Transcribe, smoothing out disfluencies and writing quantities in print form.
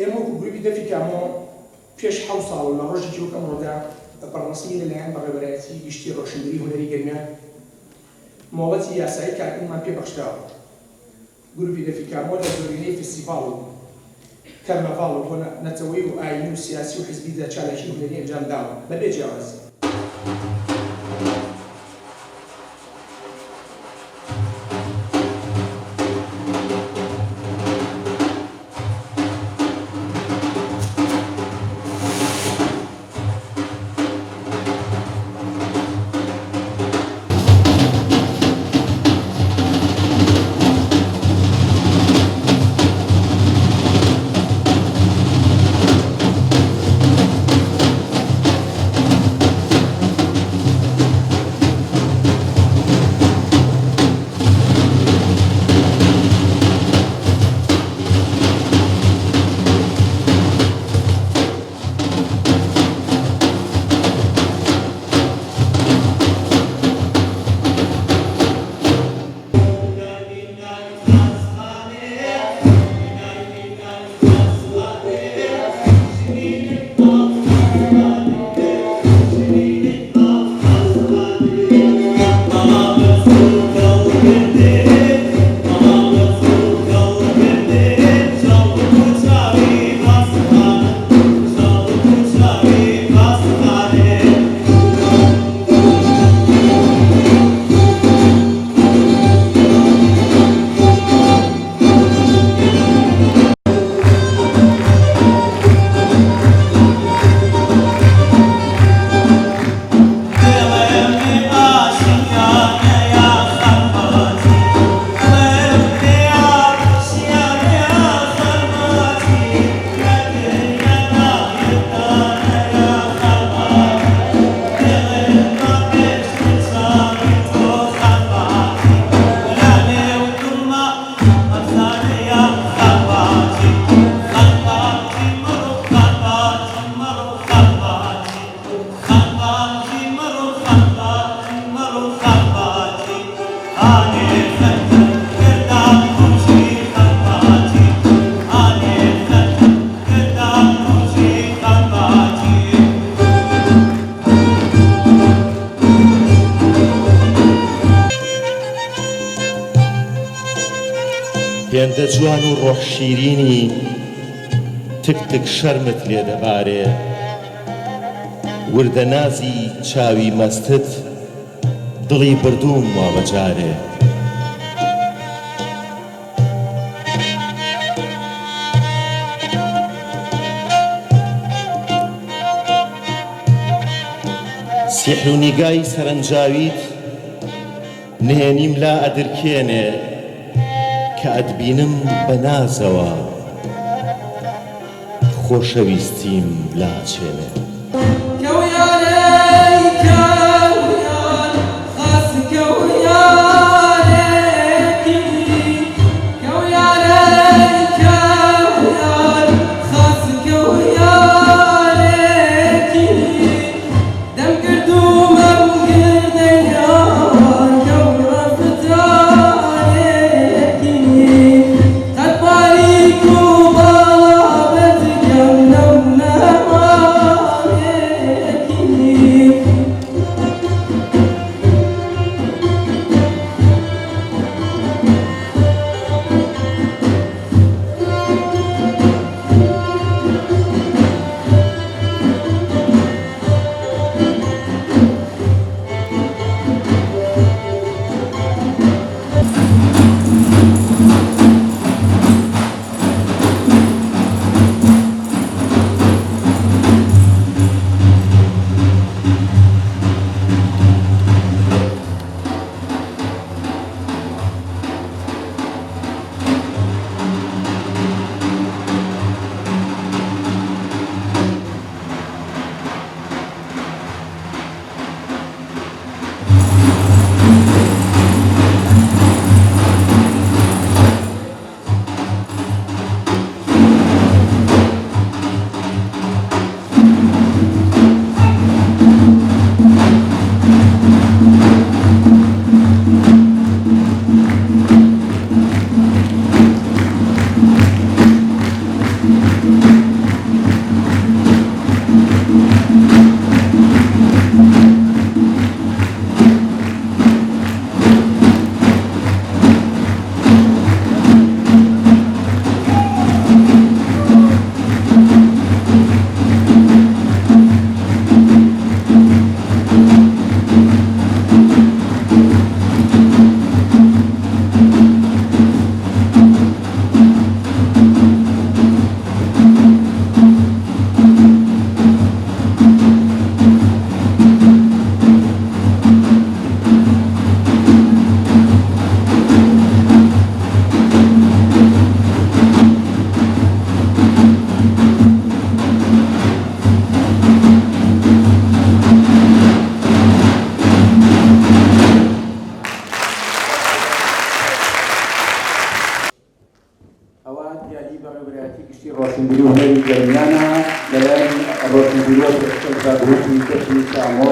ئێمە وەکو گروپی دەفی کامۆ پێش 7 ساڵ لە ڕۆژێکی وەک ئەمڕۆدا بەڕەسمی لەلایەن بەڕێوەبەرایەتی گشتی ڕۆشنبیری هونەری گەرمیان مۆڵەتی یاسایی کارکردنمان پێبەخشراوە. گروپی دەفی کامۆ لە زۆرینەی فستیڤاڵ و کەرنەڤاڵ و بۆ نەتەوەی و ئاینی و سیاسی و حزبیدا چالێکی هونەری ئەنجام داوە بەبێ جیاوازی. هێندە جوان و ڕۆح شیرینی تک تک شەرمت لێ دەبارێ وردە نازی چاوی مەستت دڵی بردووم وا بەجارێ سیحر و نیگای سەرنجاویت نهێنیم لا ئەدرکێنێ کە ئەتبینم بە نازەوە خۆشەویستیم لاچێنێ ماڵپەڕی گەرمیانە لەلایەن ڕۆشنبیرۆ گروپی دەفی کامۆ